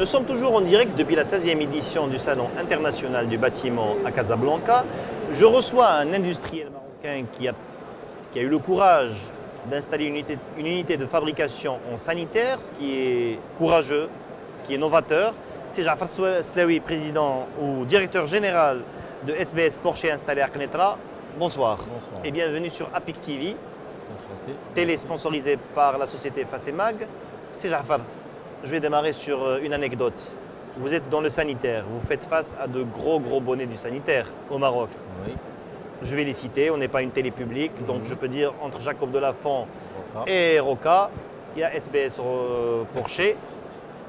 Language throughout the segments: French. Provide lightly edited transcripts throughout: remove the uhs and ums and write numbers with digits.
Nous sommes toujours en direct depuis la 16e édition du Salon international du bâtiment à Casablanca. Je reçois un industriel marocain qui a eu le courage d'installer une unité de fabrication en sanitaire, ce qui est courageux, ce qui est novateur. C'est Jaafar Slaoui, président ou directeur général de SBS Porsche installé à Knetra. Bonsoir. Bonsoir. Et bienvenue sur APIC TV, Enchanté. télé sponsorisée par la société Facemag. C'est Jaafar. Je vais démarrer sur une anecdote. Vous êtes dans le sanitaire, vous faites face à de gros bonnets du sanitaire au Maroc. Oui. Je vais les citer, on n'est pas une télé publique, donc je peux dire entre Jacob Delafont Roca. et Roca, il y a SBS Porsche.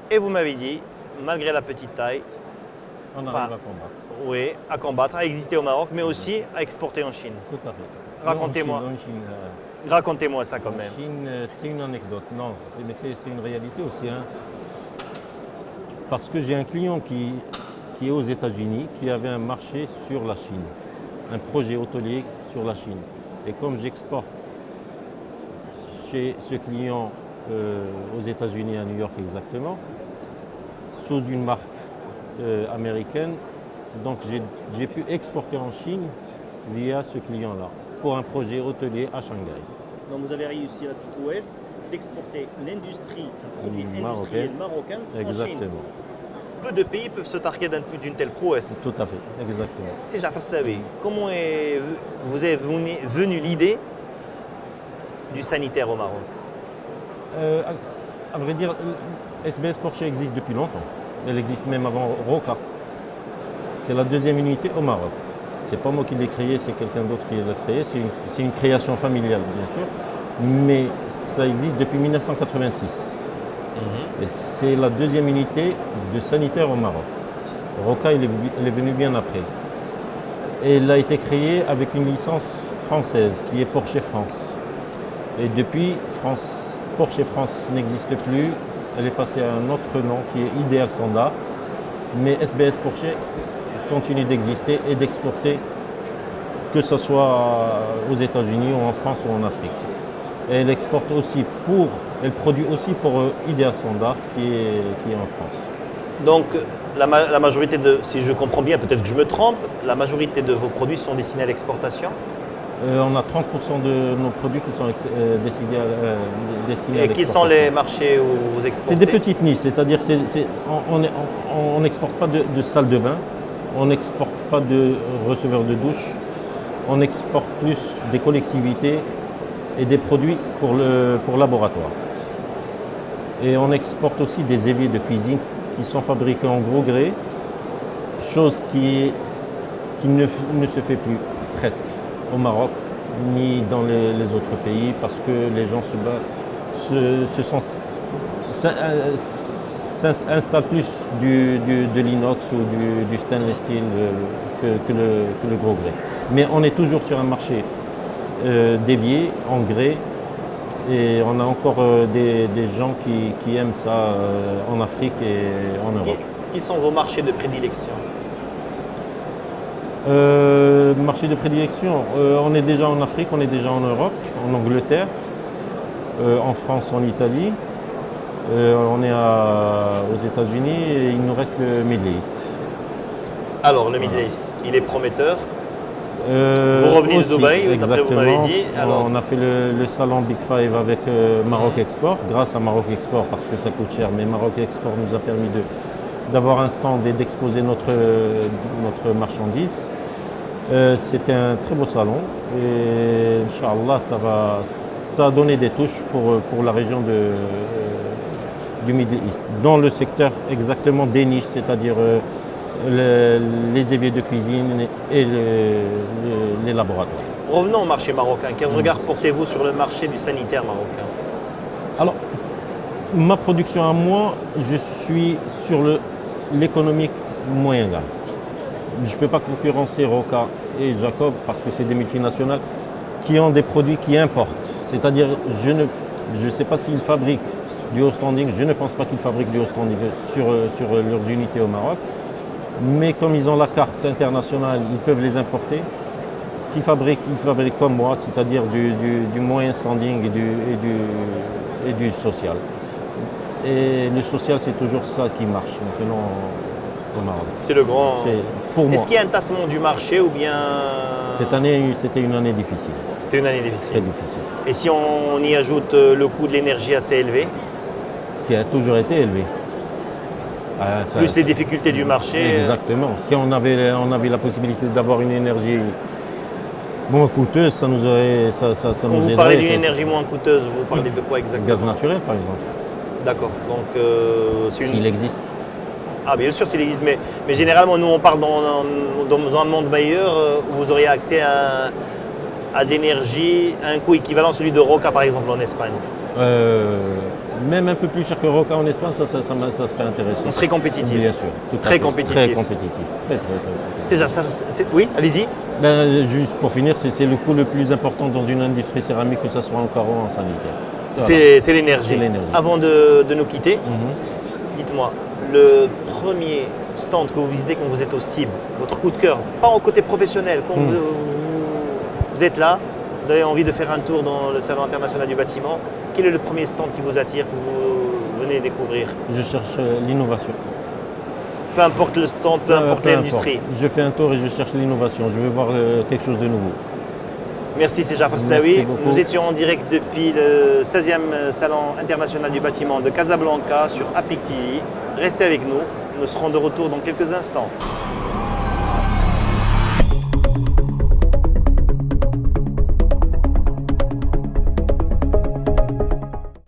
Et vous m'avez dit, malgré la petite taille, On enfin, arrive à combattre. oui, à combattre, à exister au Maroc, mais aussi à exporter en Chine. Tout à fait. Racontez-moi. En Chine, Racontez-moi ça quand en même. Chine, c'est une anecdote. Non, mais c'est une réalité aussi. Hein. Parce que j'ai un client qui est aux États-Unis, qui avait un marché sur la Chine, un projet hôtelier sur la Chine. Et comme j'exporte chez ce client aux États-Unis, à New York exactement, sous une marque américaine, donc j'ai pu exporter en Chine via ce client-là, pour un projet hôtelier à Shanghai. Donc vous avez réussi à la prouesse d'exporter une industrie, un produit Marocain. marocain en Chine. Exactement. Peu de pays peuvent se targuer d'une telle prouesse. Tout à fait, exactement. C'est Jaafar Slaoui. Comment vous est venue l'idée du sanitaire au Maroc? À vrai dire, SBS Porsche existe depuis longtemps. Elle existe même avant Roca. C'est la deuxième unité au Maroc. C'est pas moi qui l'ai créée, c'est quelqu'un d'autre qui l'a créée. C'est une création familiale, bien sûr. Mais ça existe depuis 1986. Et c'est la deuxième unité de sanitaire au Maroc. Roca, elle est venue bien après. Et elle a été créée avec une licence française qui est Porsche France. Et depuis, Porsche France n'existe plus. Elle est passée à un autre nom qui est Ideal Standard. Mais SBS Porsche continue d'exister et d'exporter, que ce soit aux États-Unis ou en France ou en Afrique. Et elle exporte aussi elle produit aussi pour Ideal Standard qui est en France. Donc la majorité si je comprends bien, peut-être que je me trompe, la majorité de vos produits sont destinés à l'exportation? On a 30% de nos produits qui sont destinés à l'exportation. Et qui sont les marchés où vous exportez? C'est des petites niches, c'est-à-dire on n'exporte pas de salle de bain, on n'exporte pas de receveurs de douche, on exporte plus des collectivités et des produits pour laboratoire. Et on exporte aussi des éviers de cuisine qui sont fabriqués en gros gré, chose qui ne se fait plus presque au Maroc ni dans les autres pays parce que les gens s'installent plus de l'inox ou du stainless steel que le gros grès. Mais on est toujours sur un marché d'évier en grès et on a encore des gens qui aiment ça en Afrique et en Europe. Qui sont vos marchés de prédilection? Marché de prédilection, on est déjà en Afrique, on est déjà en Europe, en Angleterre, en France, en Italie, on est aux États-Unis et il nous reste le Middle East. Alors le Middle East, il est prometteur. Vous revenez de Dubaï, d'après vous m'avez dit. Alors, on a fait le salon Big Five avec Maroc Export, grâce à Maroc Export parce que ça coûte cher, mais Maroc Export nous a permis d'avoir un stand et d'exposer notre marchandise. C'était un très beau salon et Inch'Allah ça a donné des touches pour la région du Middle East, dans le secteur exactement des niches, c'est-à-dire les éviers de cuisine et les laboratoires. Revenons au marché marocain. Quel regard portez-vous sur le marché du sanitaire marocain? Alors, ma production à moi, je suis sur l'économique moyen gamme. Je ne peux pas concurrencer Roca et Jacob parce que c'est des multinationales qui ont des produits qui importent. C'est-à-dire, je ne sais pas s'ils fabriquent du haut standing, je ne pense pas qu'ils fabriquent du haut standing sur leurs unités au Maroc. Mais comme ils ont la carte internationale, ils peuvent les importer. Ce qu'ils fabriquent, ils fabriquent comme moi, c'est-à-dire du moyen standing et du social. Et le social, c'est toujours ça qui marche maintenant au Maroc. C'est le grand. Pour moi. Est-ce qu'il y a un tassement du marché ou bien. Cette année, c'était une année difficile. C'était une année difficile. Très difficile. Et si on y ajoute le coût de l'énergie assez élevé, Qui a toujours été élevé. plus les difficultés du marché. Exactement. Si on avait la possibilité d'avoir une énergie moins coûteuse, ça nous aurait. Ça Quand nous vous aiderait, parlez d'une ça- énergie moins coûteuse, vous parlez de quoi exactement? Gaz naturel, par exemple, D'accord. Donc, c'est une. s'il existe. Ah, bien sûr, s'il existe, mais généralement, nous, on parle dans un monde meilleur où vous auriez accès à d'énergie à un coût équivalent à celui de Roca, par exemple, en Espagne. Même un peu plus cher que Roca en Espagne, ça serait intéressant. On serait compétitif. Bien sûr. Tout à Très fait. compétitif. Très compétitif. Très compétitif. C'est déjà ça. Oui, allez-y. Ben, juste pour finir, c'est le coût le plus important dans une industrie céramique, que ce soit en carreau ou en sanitaire. Voilà. C'est l'énergie. C'est l'énergie. Avant de nous quitter, Mhm. dites-moi, le premier stand que vous visitez quand vous êtes au CIB, votre coup de cœur, pas en côté professionnel, quand vous êtes là, vous avez envie de faire un tour dans le Salon international du bâtiment, quel est le premier stand qui vous attire, que vous venez découvrir? Je cherche l'innovation. Peu importe le stand, peu importe Peu l'industrie. importe. Je fais un tour et je cherche l'innovation. Je veux voir quelque chose de nouveau. Merci, c'est Jafar Merci Slaoui. beaucoup. Nous étions en direct depuis le 16e Salon international du bâtiment de Casablanca sur APIC TV. Restez avec nous, nous serons de retour dans quelques instants.